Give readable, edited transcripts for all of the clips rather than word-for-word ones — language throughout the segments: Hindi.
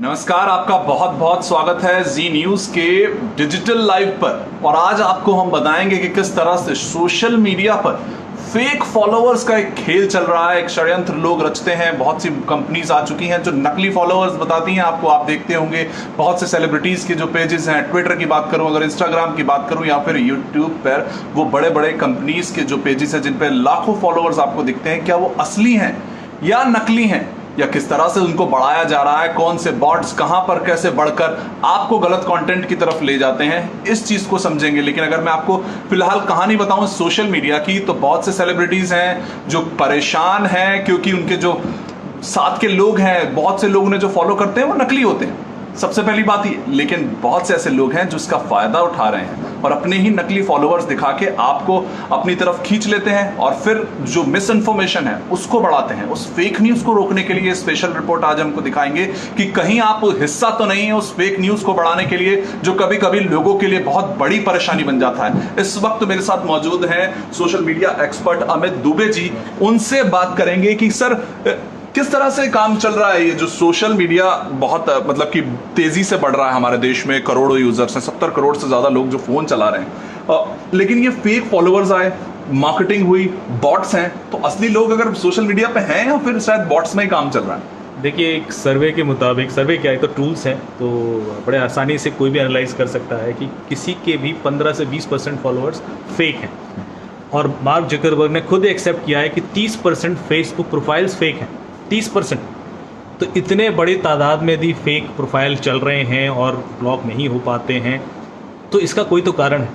नमस्कार, आपका बहुत बहुत स्वागत है जी न्यूज के डिजिटल लाइव पर। और आज आपको हम बताएंगे कि किस तरह से सोशल मीडिया पर फेक फॉलोअर्स का एक खेल चल रहा है, एक षड्यंत्र लोग रचते हैं। बहुत सी कंपनीज आ चुकी हैं जो नकली फॉलोअर्स बताती हैं आपको। आप देखते होंगे बहुत से सेलिब्रिटीज के जो पेजेस हैं, ट्विटर की बात करूं, अगर इंस्टाग्राम की बात करूं या फिर यूट्यूब पर, वो बड़े बड़े कंपनीज के जो पेजेस हैं जिन पर लाखों फॉलोअर्स आपको दिखते हैं, क्या वो असली हैं या नकली हैं, या किस तरह से उनको बढ़ाया जा रहा है, कौन से बॉट्स कहां पर कैसे बढ़कर आपको गलत कंटेंट की तरफ ले जाते हैं, इस चीज को समझेंगे। लेकिन अगर मैं आपको फिलहाल कहानी बताऊं सोशल मीडिया की, तो बहुत से सेलिब्रिटीज हैं जो परेशान हैं क्योंकि उनके जो साथ के लोग हैं, बहुत से लोग उन्हें जो फॉलो करते हैं वो नकली होते हैं। सबसे पहली बात ये, लेकिन बहुत से ऐसे लोग हैं जो इसका फायदा उठा रहे हैं और अपने ही नकली फॉलोअर्स दिखा के आपको अपनी तरफ खींच लेते हैं और फिर जो मिस इन्फॉर्मेशन है उसको बढ़ाते हैं। उस फेक न्यूज को रोकने के लिए स्पेशल रिपोर्ट आज हमको दिखाएंगे कि कहीं आप हिस्सा तो नहीं है उस फेक न्यूज को बढ़ाने के लिए, जो कभी कभी लोगों के लिए बहुत बड़ी परेशानी बन जाता है। इस वक्त मेरे साथ मौजूद हैं social media expert Amit Dubey ji. उनसे बात करेंगे कि सर किस तरह से काम चल रहा है। ये जो सोशल मीडिया बहुत मतलब कि तेजी से बढ़ रहा है हमारे देश में, करोड़ों यूजर्स हैं, 70 करोड़ से ज्यादा लोग जो फोन चला रहे हैं, लेकिन ये फेक फॉलोअर्स आए, मार्केटिंग हुई, बॉट्स हैं। तो असली लोग अगर सोशल मीडिया पे हैं या फिर शायद बॉट्स में ही काम चल रहा है? देखिए, एक सर्वे के मुताबिक, सर्वे क्या है तो टूल्स हैं, तो बड़े आसानी से कोई भी एनालाइज कर सकता है कि किसी के भी 15 से 20% फॉलोअर्स फेक हैं। और मार्क जकरबर्ग ने खुद एक्सेप्ट किया है कि 30% फेसबुक प्रोफाइल्स फेक हैं। 30%। तो इतने बड़ी तादाद में यदि फेक प्रोफाइल चल रहे हैं और ब्लॉक नहीं हो पाते हैं, तो इसका कोई तो कारण है,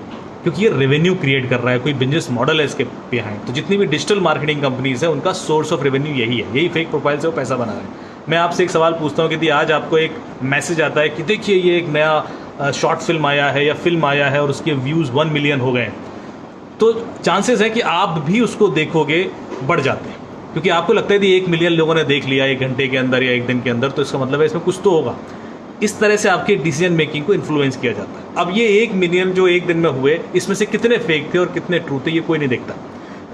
क्योंकि ये रेवेन्यू क्रिएट कर रहा है, कोई बिजनेस मॉडल है इसके बिहाइंड। तो जितनी भी डिजिटल मार्केटिंग कंपनीज है उनका सोर्स ऑफ रेवेन्यू यही है, यही फेक प्रोफाइल से वो पैसा बना रहे हैं। मैं आपसे एक सवाल पूछता हूँ कि यदि आज आपको एक मैसेज आता है कि देखिए ये एक नया शॉर्ट फिल्म आया है या फिल्म आया है और उसके व्यूज़ 1 मिलियन हो गए, तो चांसेस है कि आप भी उसको देखोगे बढ़ जाते हैं, क्योंकि आपको लगता है कि 1 मिलियन लोगों ने देख लिया 1 घंटे के अंदर या 1 दिन के अंदर, तो इसका मतलब है इसमें कुछ तो होगा। इस तरह से आपके डिसीजन मेकिंग को इन्फ्लुएंस किया जाता है। अब ये 1 मिलियन जो 1 दिन में हुए, इसमें से कितने फेक थे और कितने ट्रू थे, ये कोई नहीं देखता।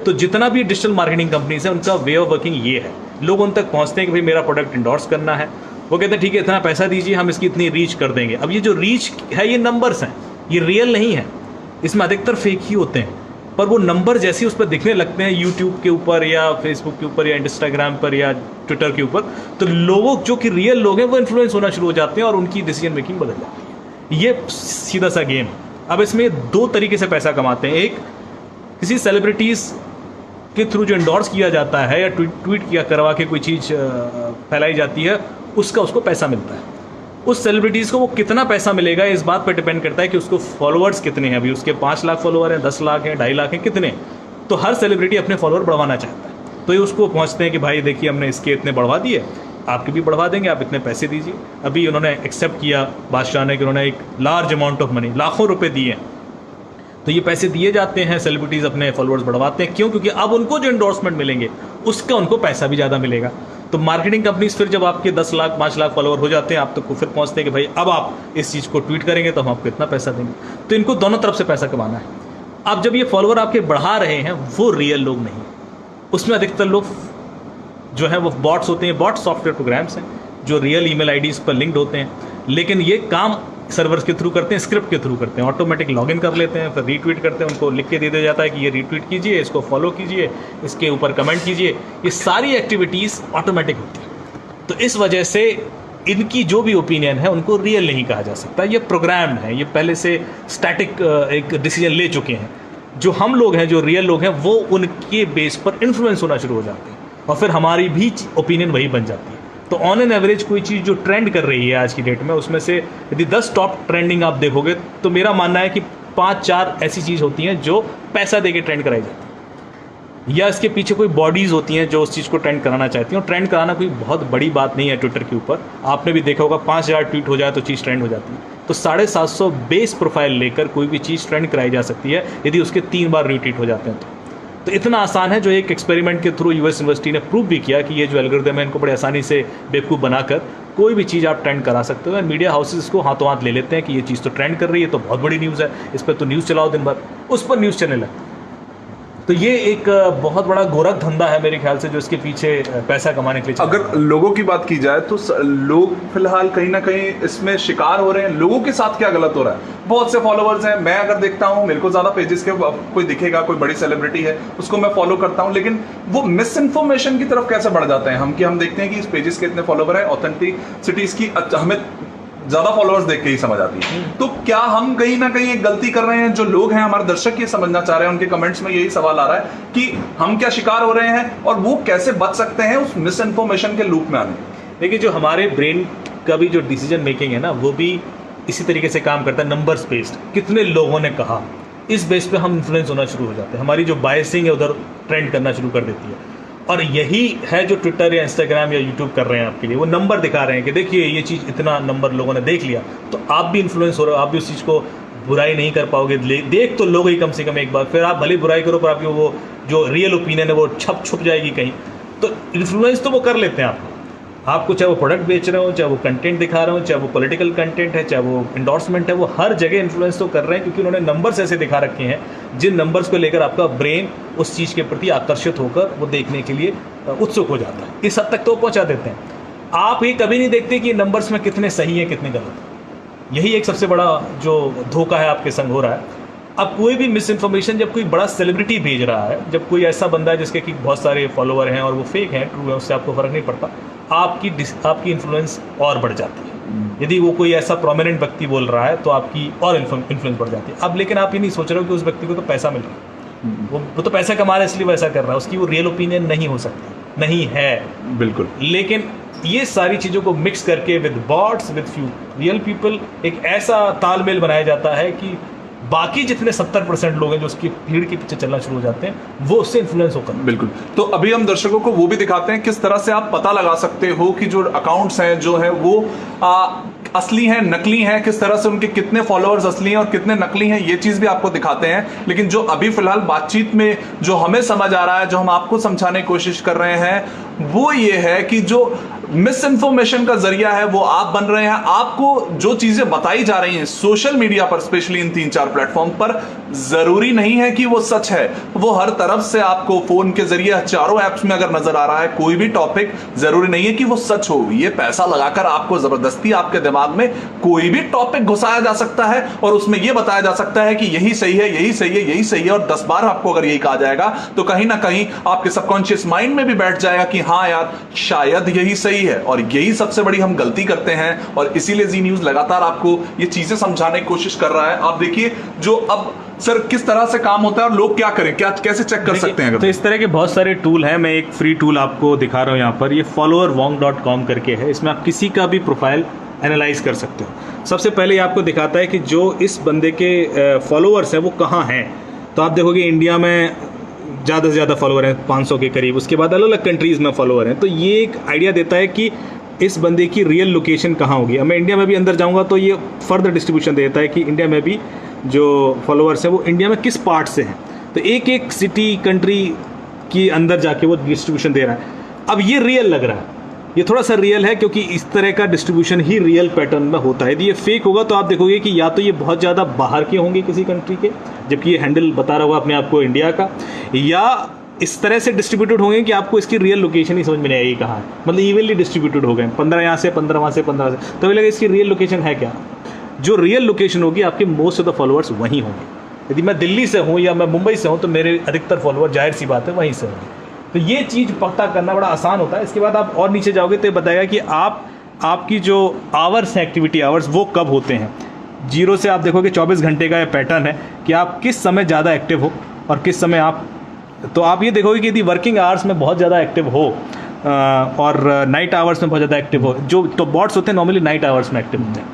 तो जितना भी डिजिटल मार्केटिंग कंपनीज है उनका वे ऑफ वर्किंग ये है, लोग उन तक पहुँचते हैं कि भाई मेरा प्रोडक्ट इंडोर्स करना है, वो कहते हैं ठीक है इतना पैसा दीजिए, हम इसकी इतनी रीच कर देंगे। अब ये जो रीच है ये नंबर्स हैं, ये रियल नहीं है, इसमें अधिकतर फेक ही होते हैं। पर वो नंबर जैसे उस पर दिखने लगते हैं यूट्यूब के ऊपर या फेसबुक के ऊपर या इंस्टाग्राम पर या ट्विटर के ऊपर, तो लोगों जो कि रियल लोग हैं वो इन्फ्लुएंस होना शुरू हो जाते हैं और उनकी डिसीजन मेकिंग बदल जाती है। ये सीधा सा गेम। अब इसमें 2 तरीके से पैसा कमाते हैं। एक, किसी सेलिब्रिटीज़ के थ्रू जो इंडोर्स किया जाता है या ट्वीट किया करवा के कोई चीज़ फैलाई जाती है, उसको पैसा मिलता है। उस सेलिब्रिटीज़ को वो कितना पैसा मिलेगा इस बात पर डिपेंड करता है कि उसको फॉलोअर्स कितने हैं। अभी उसके 5 लाख फॉलोअर हैं, 10 लाख हैं, 2.5 लाख हैं, कितने। तो हर सेलिब्रिटी अपने फॉलोअर बढ़वाना चाहता है, तो ये उसको पहुंचते हैं कि भाई देखिए हमने इसके इतने बढ़वा दिए, आपके भी बढ़वा देंगे, आप इतने पैसे दीजिए। अभी उन्होंने एक्सेप्ट किया बादशाह ने कि उन्होंने एक लार्ज अमाउंट ऑफ मनी, लाखों रुपये दिए, तो ये पैसे दिए जाते हैं, सेलिब्रिटीज़ अपने फॉलोअर्स बढ़वाते हैं। क्यों? क्योंकि अब उनको जो एंडोर्समेंट मिलेंगे उसका उनको पैसा भी ज़्यादा मिलेगा। तो मार्केटिंग कंपनीज फिर जब आपके 10 लाख 5 लाख फॉलोअर हो जाते हैं, आप तक फिर पहुंचते हैं कि भाई अब आप इस चीज़ को ट्वीट करेंगे तो हम आपको इतना पैसा देंगे। तो इनको दोनों तरफ से पैसा कमाना है। अब जब ये फॉलोअर आपके बढ़ा रहे हैं, वो रियल लोग नहीं, उसमें अधिकतर लोग जो है वो बॉट्स होते हैं। बॉट सॉफ्टवेयर प्रोग्राम्स हैं जो रियल ईमेल आईडीज़ पर लिंक्ड होते हैं, लेकिन ये काम सर्वर्स के थ्रू करते हैं, स्क्रिप्ट के थ्रू करते हैं, ऑटोमेटिक लॉगिन कर लेते हैं, फिर रीट्वीट करते हैं, उनको लिख के दे दिया जाता है कि ये रीट्वीट कीजिए, इसको फॉलो कीजिए, इसके ऊपर कमेंट कीजिए। ये सारी एक्टिविटीज़ ऑटोमेटिक होती है। तो इस वजह से इनकी जो भी ओपिनियन है उनको रियल नहीं कहा जा सकता, ये प्रोग्राम्ड है, ये पहले से स्टैटिक एक डिसीजन ले चुके हैं। जो हम लोग हैं, जो रियल लोग हैं, वो उनके बेस पर इन्फ्लुएंस होना शुरू हो जाते हैं और फिर हमारी भी ओपिनियन वही बन जाती है। तो ऑन एन एवरेज कोई चीज़ जो ट्रेंड कर रही है आज की डेट में, उसमें से यदि 10 टॉप ट्रेंडिंग आप देखोगे, तो मेरा मानना है कि 5-4 ऐसी चीज़ होती हैं जो पैसा दे के ट्रेंड कराई जाती है, या इसके पीछे कोई बॉडीज़ होती हैं जो उस चीज़ को ट्रेंड कराना चाहती हैं। और ट्रेंड कराना कोई बहुत बड़ी बात नहीं है। ट्विटर के ऊपर आपने भी देखा होगा, 5000 ट्वीट हो जाए तो चीज़ ट्रेंड हो जाती है। तो 750 बेस प्रोफाइल लेकर कोई भी चीज़ ट्रेंड कराई जा सकती है यदि उसके 3 बार रीट्वीट हो जाते हैं तो इतना आसान है, जो एक एक्सपेरिमेंट के थ्रू यूएस यूनिवर्सिटी ने प्रूव भी किया कि ये जो एल्गोरिथम है इनको बड़े आसानी से बेवकूफ़ बनाकर कोई भी चीज़ आप ट्रेंड करा सकते हो। एंड मीडिया हाउसेस इसको हाथों हाथ ले लेते हैं कि ये चीज़ तो ट्रेंड कर रही है, तो बहुत बड़ी न्यूज़ है, इस पर तो न्यूज़ चलाओ दिन भर, उस पर न्यूज़ चलने लगता है। तो ये एक बहुत बड़ा गोरख धंधा है मेरे ख्याल से, जो इसके पीछे पैसा कमाने के लिए चला अगर है। लोगों की बात की जाए तो लोग फिलहाल कहीं ना कहीं इसमें शिकार हो रहे हैं। लोगों के साथ क्या गलत हो रहा है? बहुत से फॉलोअर्स हैं, मैं अगर देखता हूं मेरे को ज्यादा पेजेस के कोई दिखेगा, कोई बड़ी सेलिब्रिटी है उसको मैं फॉलो करता हूं, लेकिन वो मिस इन्फॉर्मेशन की तरफ कैसे बढ़ जाते हैं हम देखते हैं कि इस पेजेस के इतने फॉलोवर हैं, ऑथेंटिसिटीज की हमें ज्यादा फॉलोअर्स देख के ही समझ आती है। तो क्या हम कहीं ना कहीं एक गलती कर रहे हैं? जो लोग हैं, हमारे दर्शक ये समझना चाह रहे हैं, उनके कमेंट्स में यही सवाल आ रहा है कि हम क्या शिकार हो रहे हैं और वो कैसे बच सकते हैं उस मिस इन्फॉर्मेशन के लूप में आने। देखिए, जो हमारे ब्रेन का भी जो डिसीजन मेकिंग है ना, वो भी इसी तरीके से काम करता है, नंबर्स बेस्ड। कितने लोगों ने कहा, इस बेस पे हम इन्फ्लुएंस होना शुरू हो जाते हैं। हमारी जो बायसिंग है उधर ट्रेंड करना शुरू कर देती है। और यही है जो ट्विटर या इंस्टाग्राम या यूट्यूब कर रहे हैं आपके लिए। वो नंबर दिखा रहे हैं कि देखिए ये चीज़ इतना नंबर लोगों ने देख लिया, तो आप भी इन्फ्लुएंस हो रहे हो, आप भी उस चीज़ को बुराई नहीं कर पाओगे। देख तो लोग ही कम से कम एक बार, फिर आप भले बुराई करो पर आपकी वो जो रियल ओपिनियन है वो छुप जाएगी कहीं। तो इन्फ्लुएंस तो वो कर लेते हैं आपको, चाहे वो प्रोडक्ट बेच रहे हो, चाहे वो कंटेंट दिखा रहे हो, चाहे वो पॉलिटिकल कंटेंट है, चाहे वो इंडोर्समेंट है, वो हर जगह इन्फ्लुएंस तो कर रहे हैं, क्योंकि उन्होंने नंबर्स ऐसे दिखा रखे हैं जिन नंबर्स को लेकर आपका ब्रेन उस चीज़ के प्रति आकर्षित होकर वो देखने के लिए उत्सुक हो जाता है। इस हद तक तो पहुंचा देते हैं। आप ये कभी नहीं देखते कि नंबर्स में कितने सही हैं कितने गलत। यही एक सबसे बड़ा जो धोखा है आपके संग हो रहा है। अब कोई भी मिस इन्फॉर्मेशन जब कोई बड़ा सेलिब्रिटी भेज रहा है, जब कोई ऐसा बंदा है जिसके कि बहुत सारे फॉलोअर हैं और वो फेक हैं, ट्रू है, उससे आपको फर्क नहीं पड़ता, आपकी इन्फ्लुएंस और बढ़ जाती है। यदि वो कोई ऐसा प्रोमिनेंट व्यक्ति बोल रहा है तो आपकी और इन्फ्लुएंस बढ़ जाती है। अब लेकिन आप ये नहीं सोच रहे हो कि उस व्यक्ति को तो पैसा मिल रहा है, वो तो पैसा कमा रहा है इसलिए वैसा कर रहा है, उसकी वो रियल ओपिनियन नहीं हो सकती, नहीं है बिल्कुल। लेकिन ये सारी चीज़ों को मिक्स करके with bots with few real people एक ऐसा तालमेल बनाया जाता है कि बाकी जितने 70% लोग हैं जो उसकी भीड़ के पीछे चलना शुरू हो जाते हैं, वो उससे इन्फ्लुएंस होकर। बिल्कुल। तो अभी हम दर्शकों को वो भी दिखाते हैं किस तरह से आप पता लगा सकते हो कि जो अकाउंट्स हैं जो है वो असली हैं नकली हैं, किस तरह से उनके कितने फॉलोअर्स असली हैं और कितने नकली हैं, ये चीज भी आपको दिखाते हैं। लेकिन जो अभी फिलहाल बातचीत में जो हमें समझ आ रहा है, जो हम आपको समझाने की कोशिश कर रहे हैं, वो ये है कि जो मिस इन्फॉर्मेशन का जरिया है वो आप बन रहे हैं। आपको जो चीजें बताई जा रही हैं सोशल मीडिया पर, स्पेशली इन 3-4 प्लेटफॉर्म पर, जरूरी नहीं है कि वो सच है। वो हर तरफ से आपको फोन के जरिए चारों एप्स में अगर नजर आ रहा है कोई भी टॉपिक, जरूरी नहीं है कि वो सच हो। ये पैसा लगाकर आपको जबरदस्ती आपके दिमाग में कोई भी टॉपिक घुसाया जा सकता है और उसमें यह बताया जा सकता है कि यही सही है, यही सही है, यही सही है। और 10 बार आपको अगर यही कहा जाएगा तो कहीं ना कहीं आपके सबकॉन्शियस माइंड में भी बैठ जाएगा कि हाँ यार शायद यही सही है। और यही सबसे बड़ी हम गलती करते हैं और इसीलिए जी न्यूज लगातार आपको ये चीजें समझाने की कोशिश कर रहा है। आप देखिए जो अब सर किस तरह से काम होता है और लोग क्या करें, क्या कैसे चेक कर सकते हैं? तो इस तरह के बहुत सारे टूल हैं। मैं एक फ्री टूल आपको दिखा रहा हूं यहाँ पर, ये followerwong.com करके है। इसमें आप किसी का भी प्रोफाइल एनालाइज कर सकते हो। सबसे पहले आपको दिखाता है कि जो इस बंदे के फॉलोअर्स हैं वो कहाँ हैं। तो आप देखोगे इंडिया में ज़्यादा से ज़्यादा फॉलोअर हैं, 500 के करीब। उसके बाद अलग अलग कंट्रीज़ में फॉलोअर हैं। तो ये एक आइडिया देता है कि इस बंदे की रियल लोकेशन कहाँ होगी। अब मैं इंडिया में भी अंदर जाऊँगा तो ये फर्दर डिस्ट्रीब्यूशन देता है कि इंडिया में भी जो फॉलोअर्स हैं वो इंडिया में किस पार्ट से हैं। तो एक एक सिटी कंट्री की अंदर जाके वो डिस्ट्रीब्यूशन दे रहा है। अब ये रियल लग रहा है, ये थोड़ा सा रियल है क्योंकि इस तरह का डिस्ट्रीब्यूशन ही रियल पैटर्न में होता है। यदि ये फेक होगा तो आप देखोगे कि या तो ये बहुत ज़्यादा बाहर के होंगे किसी कंट्री के, जबकि ये हैंडल बता रहा होगा अपने आप को इंडिया का, या इस तरह से डिस्ट्रीब्यूटेड होंगे कि आपको इसकी रियल लोकेशन ही समझ में नहीं आएगी कहाँ है। मतलब इवनली डिस्ट्रीब्यूटेड हो गए, 15 यहाँ से 15 वहाँ से 15 से, तो लगे इसकी रियल लोकेशन है क्या। जो रियल लोकेशन होगी आपके मोस्ट ऑफ द फॉलोअर्स वहीं होंगे। यदि मैं दिल्ली से हूँ या मैं मुंबई से हूँ तो मेरे अधिकतर फॉलोअर जाहिर सी बात है वहीं से होंगे। तो ये चीज़ पता करना बड़ा आसान होता है। इसके बाद आप और नीचे जाओगे तो ये बताएगा कि आपकी जो आवर्स हैं, एक्टिविटी आवर्स, वो कब होते हैं। 0 से आप देखोगे 24 घंटे का ये पैटर्न है कि आप किस समय ज़्यादा एक्टिव हो और किस समय आप, तो आप ये देखोगे कि यदि वर्किंग आवर्स में बहुत ज़्यादा एक्टिव हो और नाइट आवर्स में बहुत ज़्यादा एक्टिव हो, जो तो बॉट्स होते हैं नॉर्मली नाइट आवर्स में एक्टिव होते हैं,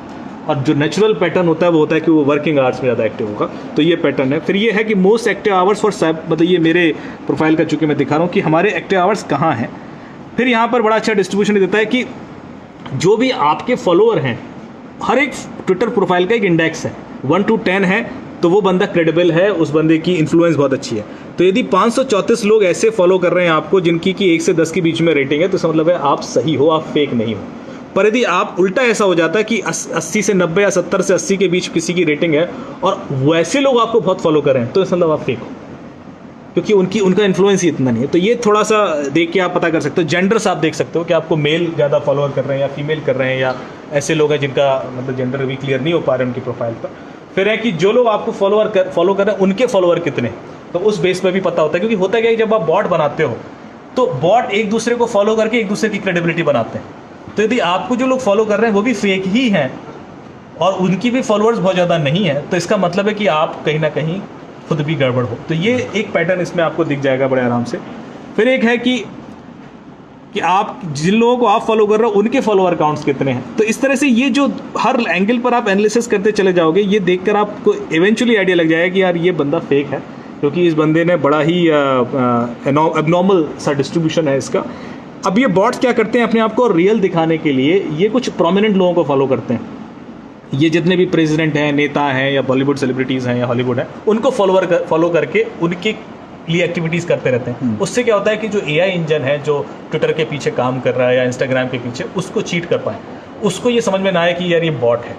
और जो नेचुरल पैटर्न होता है वो होता है कि वो वर्किंग आवर्स में ज़्यादा एक्टिव होगा। तो ये पैटर्न है। फिर ये है कि मोस्ट एक्टिव आवर्स फॉर मतलब ये मेरे प्रोफाइल का चूँकि मैं दिखा रहा हूँ कि हमारे एक्टिव आवर्स कहाँ हैं। फिर यहाँ पर बड़ा अच्छा डिस्ट्रीब्यूशन देता है कि जो भी आपके फॉलोअर हैं, हर एक ट्विटर प्रोफाइल का एक इंडेक्स है, 1 to 10 है तो वो बंदा क्रेडिबल है, उस बंदे की इन्फ्लुएंस बहुत अच्छी है। तो यदि 534 लोग ऐसे फॉलो कर रहे हैं आपको जिनकी कि 1 से 10 के बीच में रेटिंग है, तो इसका मतलब है आप सही हो, आप फेक नहीं हो। पर यदि आप उल्टा ऐसा हो जाता है कि 80 से 90 या 70 से 80 के बीच किसी की रेटिंग है और वैसे लोग आपको बहुत फॉलो कर रहे हैं, तो इसका मतलब आप फेक हो। क्योंकि उनका इन्फ्लुएंस ही इतना नहीं है। तो ये थोड़ा सा देख के आप पता कर सकते हो। जेंडर्स आप देख सकते हो कि आपको मेल ज़्यादा फॉलोअर कर रहे हैं या फीमेल कर रहे हैं, या ऐसे लोग हैं जिनका मतलब जेंडर भी क्लियर नहीं हो पा रहे उनकी प्रोफाइल पर। फिर है कि जो लोग आपको फॉलो कर रहे हैं उनके फॉलोअर कितने, तो उस बेस पर भी पता होता है। क्योंकि होता क्या है, जब आप बॉट बनाते हो तो बॉट एक दूसरे को फॉलो करके एक दूसरे की क्रेडिबिलिटी बनाते हैं। तो यदि आपको जो लोग फॉलो कर रहे हैं वो भी फेक ही हैं और उनकी भी फॉलोअर्स बहुत ज़्यादा नहीं है, तो इसका मतलब है कि आप कहीं ना कहीं खुद भी गड़बड़ हो। तो ये एक पैटर्न इसमें आपको दिख जाएगा बड़े आराम से। फिर एक है कि आप जिन लोगों को आप फॉलो कर रहे हो उनके फॉलोअर काउंट्स कितने हैं। तो इस तरह से ये जो हर एंगल पर आप एनालिसिस करते चले जाओगे, ये देखकर आपको इवेंचुअली आइडिया लग जाएगा कि यार ये बंदा फेक है, क्योंकि इस बंदे ने बड़ा ही एबनॉर्मल सा डिस्ट्रीब्यूशन है इसका। अब ये बॉट्स क्या करते हैं, अपने आप को रियल दिखाने के लिए ये कुछ प्रोमिनेंट लोगों को फॉलो करते हैं। ये जितने भी प्रेसिडेंट हैं, नेता हैं, या बॉलीवुड सेलिब्रिटीज़ हैं या हॉलीवुड है, उनको फॉलो करके उनके लिए एक्टिविटीज़ करते रहते हैं। उससे क्या होता है कि जो AI इंजन है जो ट्विटर के पीछे काम कर रहा है या इंस्टाग्राम के पीछे, उसको चीट कर पाए, उसको ये समझ में ना आए कि यार ये बॉट है।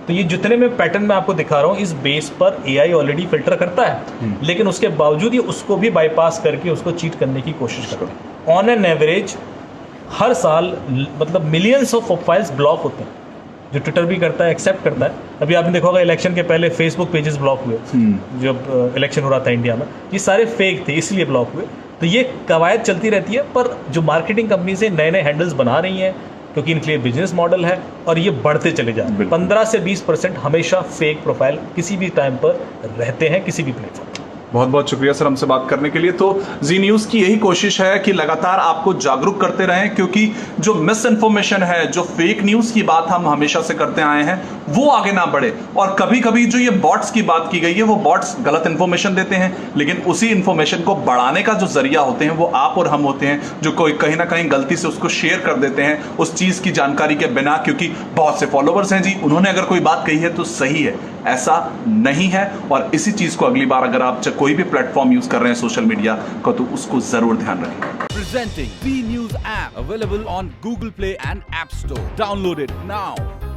तो ये जितने में पैटर्न मैं आपको दिखा रहा हूँ, इस बेस पर AI ऑलरेडी फिल्टर करता है, लेकिन उसके बावजूद ये उसको भी बाईपास करके उसको चीट करने की कोशिश करता है। ऑन एन एवरेज हर साल मतलब मिलियंस ऑफ प्रोफाइल्स ब्लॉक होते हैं, जो ट्विटर भी करता है, एक्सेप्ट करता है। अभी आपने देखा होगा इलेक्शन के पहले फेसबुक पेजेस ब्लॉक हुए, जब इलेक्शन हो रहा था इंडिया में। ये सारे फेक थे, इसलिए ब्लॉक हुए। तो ये कवायद चलती रहती है, पर जो मार्केटिंग कंपनी से नए नए हैंडल्स बना रही हैं, क्योंकि इनके लिए बिजनेस मॉडल है और ये बढ़ते चले जा रहे हैं। 15 से 20% हमेशा फेक प्रोफाइल किसी भी टाइम पर रहते हैं, किसी भी प्लेटफॉर्म। बहुत बहुत शुक्रिया सर हमसे बात करने के लिए। तो जी न्यूज़ की यही कोशिश है कि लगातार आपको जागरूक करते रहें, क्योंकि जो मिस इन्फॉर्मेशन है, जो फेक न्यूज़ की बात हम हमेशा से करते आए हैं, वो आगे ना बढ़े। और कभी कभी जो ये बॉट्स की बात की गई है, वो बॉट्स गलत इन्फॉर्मेशन देते हैं, लेकिन उसी इन्फॉर्मेशन को बढ़ाने का जो जरिया होते हैं वो आप और हम होते हैं, जो कोई कहीं ना कहीं गलती से उसको शेयर कर देते हैं उस चीज़ की जानकारी के बिना, क्योंकि बहुत से फॉलोवर्स हैं जी, उन्होंने अगर कोई बात कही है तो सही है, ऐसा नहीं है। और इसी चीज़ को अगली बार अगर आप कोई भी प्लेटफॉर्म यूज कर रहे हैं सोशल मीडिया का, तो उसको जरूर ध्यान रखें। Presenting B News app available on Google Play and App Store. Download it now.